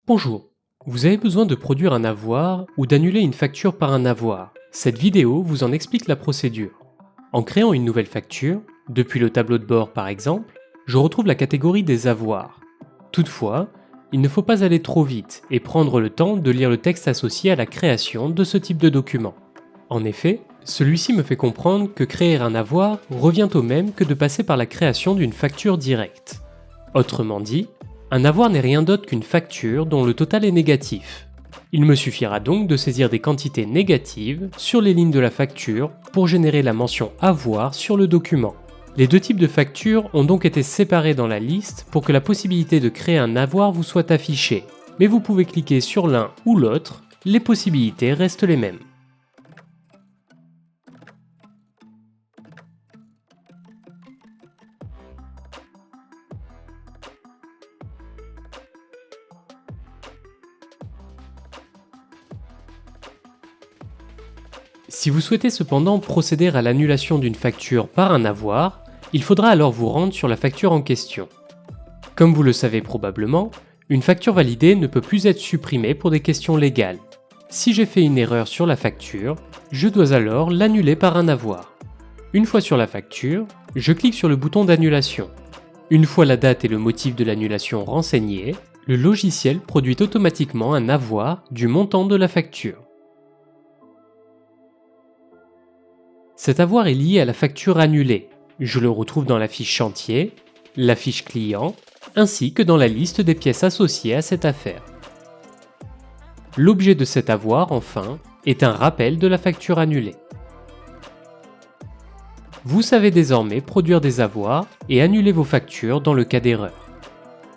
Bonjour, vous avez besoin de produire un avoir ou d'annuler une facture par un avoir. Cette vidéo vous en explique la procédure. En créant une nouvelle facture, depuis le tableau de bord par exemple, je retrouve la catégorie des avoirs. Toutefois, il ne faut pas aller trop vite et prendre le temps de lire le texte associé à la création de ce type de document. En effet, celui-ci me fait comprendre que créer un avoir revient au même que de passer par la création d'une facture directe. Autrement dit, un avoir n'est rien d'autre qu'une facture dont le total est négatif. Il me suffira donc de saisir des quantités négatives sur les lignes de la facture pour générer la mention avoir sur le document. Les deux types de factures ont donc été séparés dans la liste pour que la possibilité de créer un avoir vous soit affichée, mais vous pouvez cliquer sur l'un ou l'autre, les possibilités restent les mêmes. Si vous souhaitez cependant procéder à l'annulation d'une facture par un avoir, il faudra alors vous rendre sur la facture en question. Comme vous le savez probablement, une facture validée ne peut plus être supprimée pour des questions légales. Si j'ai fait une erreur sur la facture, je dois alors l'annuler par un avoir. Une fois sur la facture, je clique sur le bouton d'annulation. Une fois la date et le motif de l'annulation renseignés, le logiciel produit automatiquement un avoir du montant de la facture. Cet avoir est lié à la facture annulée. Je le retrouve dans la fiche chantier, la fiche client, ainsi que dans la liste des pièces associées à cette affaire. L'objet de cet avoir, enfin, est un rappel de la facture annulée. Vous savez désormais produire des avoirs et annuler vos factures dans le cas d'erreur.